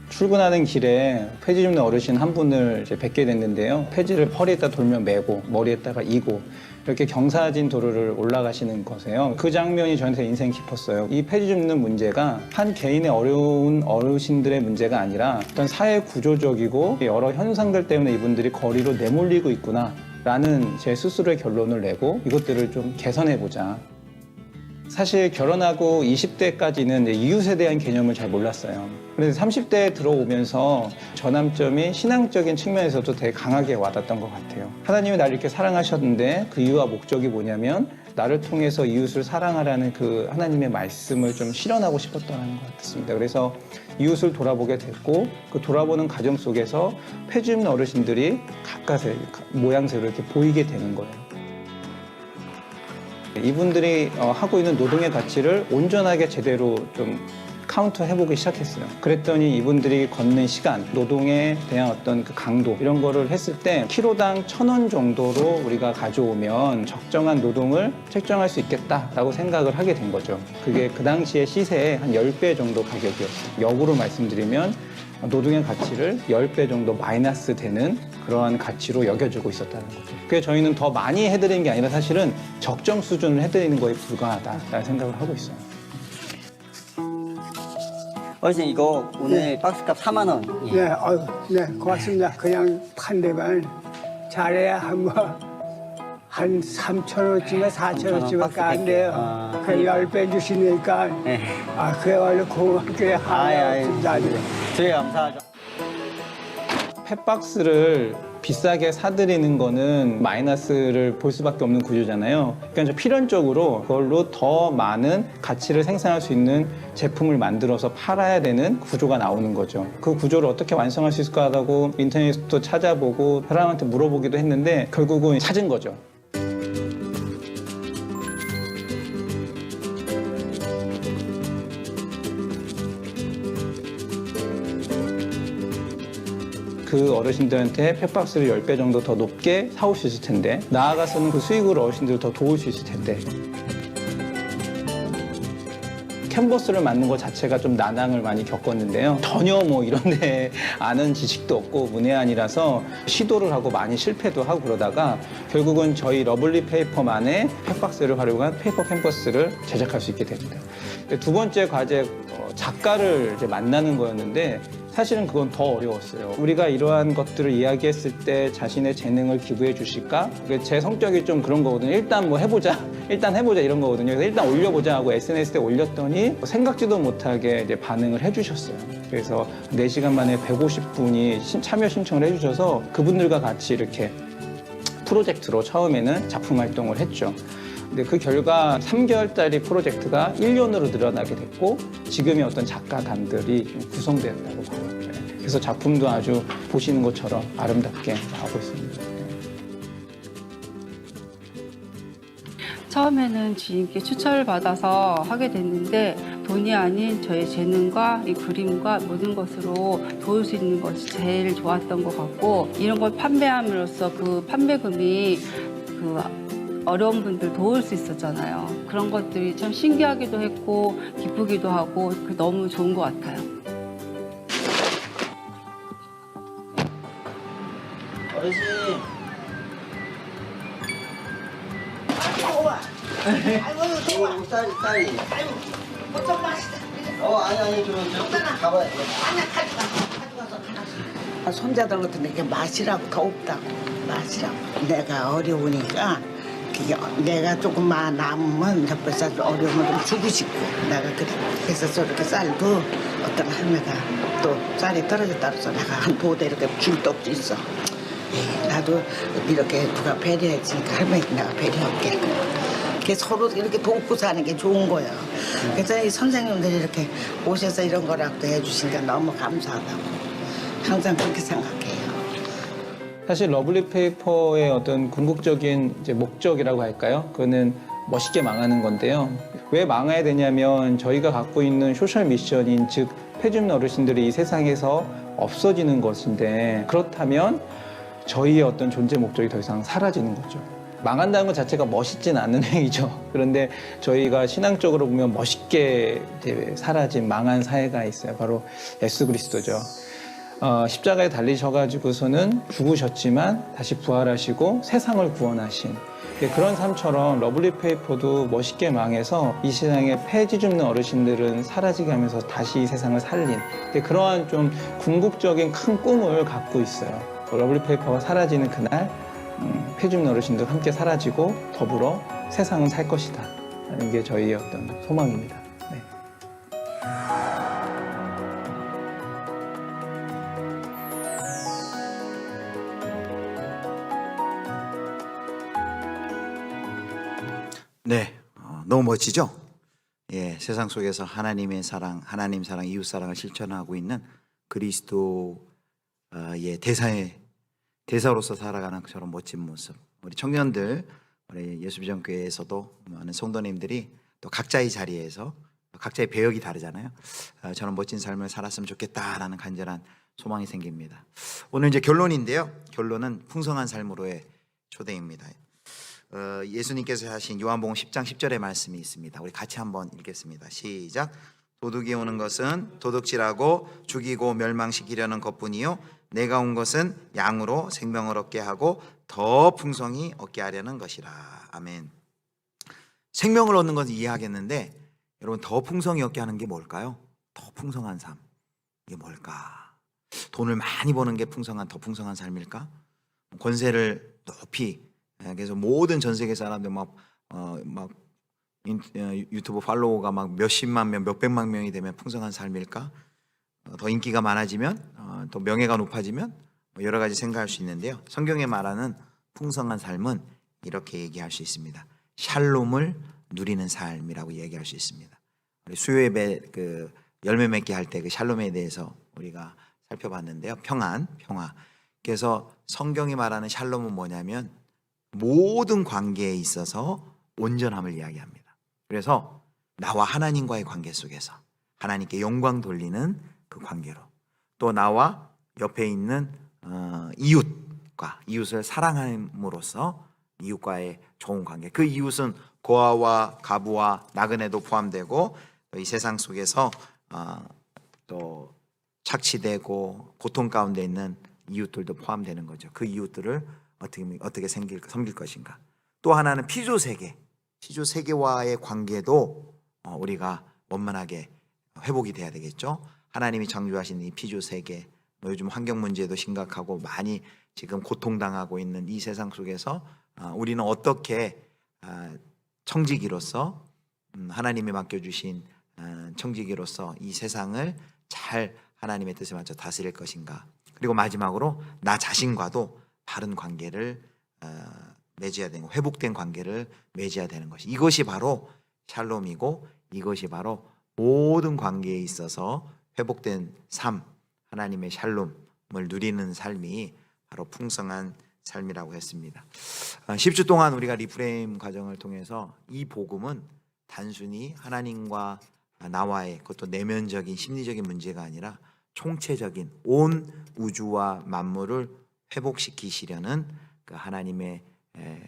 출근하는 길에 폐지 줍는 어르신 한 분을 뵙게 됐는데요. 폐지를 허리에다 돌며 메고 머리에다가 이고 이렇게 경사진 도로를 올라가시는 거세요. 그 장면이 저한테 인생 깊었어요. 이 폐지 줍는 문제가 한 개인의 어려운 어르신들의 문제가 아니라 어떤 사회 구조적이고 여러 현상들 때문에 이분들이 거리로 내몰리고 있구나 라는 제 스스로의 결론을 내고 이것들을 좀 개선해보자. 사실 결혼하고 20대까지는 이웃에 대한 개념을 잘 몰랐어요. 그래서 30대에 들어오면서 전환점이 신앙적인 측면에서도 되게 강하게 와닿았던 것 같아요. 하나님이 나를 이렇게 사랑하셨는데 그 이유와 목적이 뭐냐면 나를 통해서 이웃을 사랑하라는 그 하나님의 말씀을 좀 실현하고 싶었다는 것 같습니다. 그래서 이웃을 돌아보게 됐고 그 돌아보는 과정 속에서 폐지 줍는 어르신들이 가까스로 모양새로 이렇게 보이게 되는 거예요. 이분들이 하고 있는 노동의 가치를 온전하게 제대로 좀 카운터 해보기 시작했어요. 그랬더니 이분들이 걷는 시간, 노동에 대한 어떤 그 강도 이런 거를 했을 때 키로당 1,000원 정도로 우리가 가져오면 적정한 노동을 책정할 수 있겠다라고 생각을 하게 된 거죠. 그게 그 당시의 시세의 한 10배 정도 가격이었어요. 역으로 말씀드리면 노동의 가치를 10배 정도 마이너스 되는 그러한 가치로 여겨지고 있었다는 거죠. 그래서 저희는 더 많이 해드리는 게 아니라 사실은 적정 수준을 해드리는 거에 불과하다라는 생각을 하고 있어요. 어르신 이거 오늘 박스값 4만 원. 네, 네, 고맙습니다. 그냥 판대만 잘해야 한 3,000원쯤에 4,000원쯤밖에 안 돼요. 그 10배 주시니까 네. 그야말로 고맙게 하겠습니다. 되게 감사하죠. 펫박스를 비싸게 사들이는 거는 마이너스를 볼 수밖에 없는 구조잖아요. 그러니까 필연적으로 그걸로 더 많은 가치를 생산할 수 있는 제품을 만들어서 팔아야 되는 구조가 나오는 거죠. 그 구조를 어떻게 완성할 수 있을까 하고 인터넷도 찾아보고 사람한테 물어보기도 했는데 결국은 찾은 거죠. 그 어르신들한테 펫박스를 10배 정도 더 높게 사올 수 있을 텐데 나아가서는 그 수익으로 어르신들을 더 도울 수 있을 텐데 캔버스를 만든 것 자체가 좀 난항을 많이 겪었는데요. 전혀 뭐 이런 데 아는 지식도 없고 문외한이라서 시도를 하고 많이 실패도 하고 그러다가 결국은 저희 러블리 페이퍼만의 펫박스를 활용한 페이퍼 캔버스를 제작할 수 있게 됩니다. 두 번째 과제 작가를 이제 만나는 거였는데 사실은 그건 더 어려웠어요. 우리가 이러한 것들을 이야기했을 때 자신의 재능을 기부해 주실까? 제 성격이 좀 그런 거거든요. 일단 뭐 해보자. 일단 해보자 이런 거거든요. 그래서 일단 올려보자 하고 SNS에 올렸더니 생각지도 못하게 이제 반응을 해주셨어요. 그래서 4시간 만에 150분이 참여 신청을 해주셔서 그분들과 같이 이렇게 프로젝트로 처음에는 작품 활동을 했죠. 근데 그 결과 3개월짜리 프로젝트가 1년으로 늘어나게 됐고 지금의 어떤 작가단들이 좀 구성되었다고 봐요. 그래서 작품도 아주 보시는 것처럼 아름답게 나오고 있습니다. 처음에는 지인께 추천을 받아서 하게 됐는데 돈이 아닌 저의 재능과 이 그림과 모든 것으로 도울 수 있는 것이 제일 좋았던 것 같고 이런 걸 판매함으로써 그 판매금이 그 어려운 분들 도울 수 있었잖아요. 그런 것들이 참 신기하기도 했고 기쁘기도 하고 너무 좋은 것 같아요. 어르신. 아이고, 쌀이. 아이고, 뭐좀 맛있다. 아니, 좀 가봐요. 아니야, 가져가서. 손자들한테 내가 마시라고 더 없다고. 마시라고. 내가 어려우니까 그게 내가 조금만 남으면 옆에서 어려우면 좀 주고 싶고 내가 그래. 그래서 저렇게 쌀도 어떤 할매가 또 쌀이 떨어졌다 그래서 내가 한 보대 이렇게 줄 떡도 있어. 나도 이렇게 누가 배려해주니까 할머니께 내가 배려할게. 이렇게 서로 이렇게 돕고 사는 게 좋은 거예요. 그래서 이 선생님들이 이렇게 오셔서 이런 거라도 해주시니까 너무 감사하다고 항상 그렇게 생각해요. 사실 러블리 페이퍼의 어떤 궁극적인 이제 목적이라고 할까요? 그거는 멋있게 망하는 건데요. 왜 망해야 되냐면 저희가 갖고 있는 소셜 미션인 즉 폐주민 어르신들이 이 세상에서 없어지는 것인데 그렇다면 저희의 어떤 존재 목적이 더 이상 사라지는 거죠. 망한다는 것 자체가 멋있진 않은 행위죠. 그런데 저희가 신앙적으로 보면 멋있게 이제 사라진 망한 사회가 있어요. 바로 예수 그리스도죠. 십자가에 달리셔가지고서는 죽으셨지만 다시 부활하시고 세상을 구원하신 그런 삶처럼 러블리 페이퍼도 멋있게 망해서 이 세상에 폐지 줍는 어르신들은 사라지게 하면서 다시 이 세상을 살린 그러한 좀 궁극적인 큰 꿈을 갖고 있어요. 러블리 페이퍼가 사라지는 그날 폐지 줍는 어르신들 함께 사라지고 더불어 세상은 살 것이다 하는 게 저희의 어떤 소망입니다. 네. 네, 너무 멋지죠? 예, 세상 속에서 하나님의 사랑, 하나님 사랑, 이웃 사랑을 실천하고 있는 그리스도의 대사로서 살아가는 저런 멋진 모습. 우리 청년들, 우리 예수비전교회에서도 많은 성도님들이 또 각자의 자리에서 각자의 배역이 다르잖아요. 저런 멋진 삶을 살았으면 좋겠다라는 간절한 소망이 생깁니다. 오늘 이제 결론인데요. 결론은 풍성한 삶으로의 초대입니다. 예수님께서 하신 요한복음 10장 10절의 말씀이 있습니다. 우리 같이 한번 읽겠습니다. 시작. 도둑이 오는 것은 도둑질하고 죽이고 멸망시키려는 것뿐이요 내가 온 것은 양으로 생명을 얻게 하고 더 풍성히 얻게 하려는 것이라. 아멘. 생명을 얻는 건 이해하겠는데 여러분 더 풍성히 얻게 하는 게 뭘까요? 더 풍성한 삶. 이게 뭘까? 돈을 많이 버는 게 더 풍성한 삶일까? 권세를 높이 그래서 모든 전 세계 사람들 유튜브 팔로워가 막 몇십만 명, 몇백만 명이 되면 풍성한 삶일까? 더 인기가 많아지면 또 명예가 높아지면 뭐 여러 가지 생각할 수 있는데요. 성경에 말하는 풍성한 삶은 이렇게 얘기할 수 있습니다. 샬롬을 누리는 삶이라고 얘기할 수 있습니다. 우리 수요예배 그 열매 맺기 할 때 그 샬롬에 대해서 우리가 살펴봤는데요. 평화. 그래서 성경이 말하는 샬롬은 뭐냐면 모든 관계에 있어서 온전함을 이야기합니다. 그래서 나와 하나님과의 관계 속에서 하나님께 영광 돌리는 그 관계로, 또 나와 옆에 있는 이웃을 사랑함으로써 이웃과의 좋은 관계, 그 이웃은 고아와 가부와 나그네도 포함되고 이 세상 속에서 또 착취되고 고통 가운데 있는 이웃들도 포함되는 거죠. 그 이웃들을 어떻게 섬길 것인가. 또 하나는 피조 세계와의 관계도 우리가 원만하게 회복이 돼야 되겠죠. 하나님이 창조하신 이 피조 세계, 요즘 환경 문제도 심각하고 많이 지금 고통당하고 있는 이 세상 속에서 우리는 어떻게 청지기로서 하나님이 맡겨주신 청지기로서 이 세상을 잘 하나님의 뜻에 맞춰 다스릴 것인가. 그리고 마지막으로 나 자신과도 바른 관계를 맺어야 되는, 회복된 관계를 맺어야 되는 것이, 이것이 바로 샬롬이고 이것이 바로 모든 관계에 있어서 회복된 삶, 하나님의 샬롬을 누리는 삶이 바로 풍성한 삶이라고 했습니다. 10주 동안 우리가 리프레임 과정을 통해서 이 복음은 단순히 하나님과 나와의, 그것도 내면적인 심리적인 문제가 아니라 총체적인 온 우주와 만물을 회복시키시려는 그 하나님의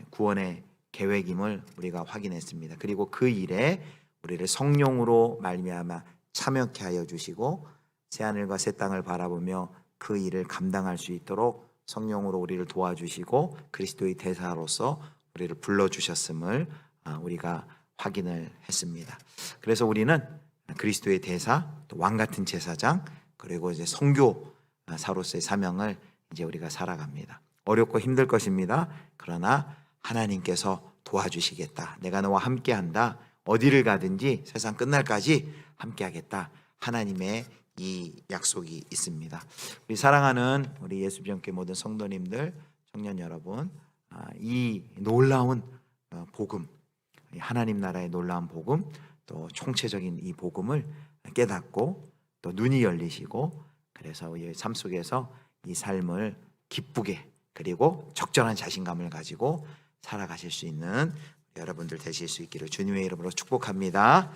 구원의 계획임을 우리가 확인했습니다. 그리고 그 일에 우리를 성령으로 말미암아 참여케 하여 주시고 새하늘과 새 땅을 바라보며 그 일을 감당할 수 있도록 성령으로 우리를 도와주시고 그리스도의 대사로서 우리를 불러주셨음을 우리가 확인을 했습니다. 그래서 우리는 그리스도의 대사, 또 왕같은 제사장, 그리고 이제 선교사로서의 사명을 이제 우리가 살아갑니다. 어렵고 힘들 것입니다. 그러나 하나님께서 도와주시겠다. 내가 너와 함께한다. 어디를 가든지 세상 끝날까지 함께하겠다. 하나님의 이 약속이 있습니다. 우리 사랑하는 우리 예수병교회 모든 성도님들, 청년 여러분, 이 놀라운 복음, 하나님 나라의 놀라운 복음, 또 총체적인 이 복음을 깨닫고 또 눈이 열리시고, 그래서 우리 삶 속에서 이 삶을 기쁘게 그리고 적절한 자신감을 가지고 살아가실 수 있는 여러분들 되실 수 있기를 주님의 이름으로 축복합니다.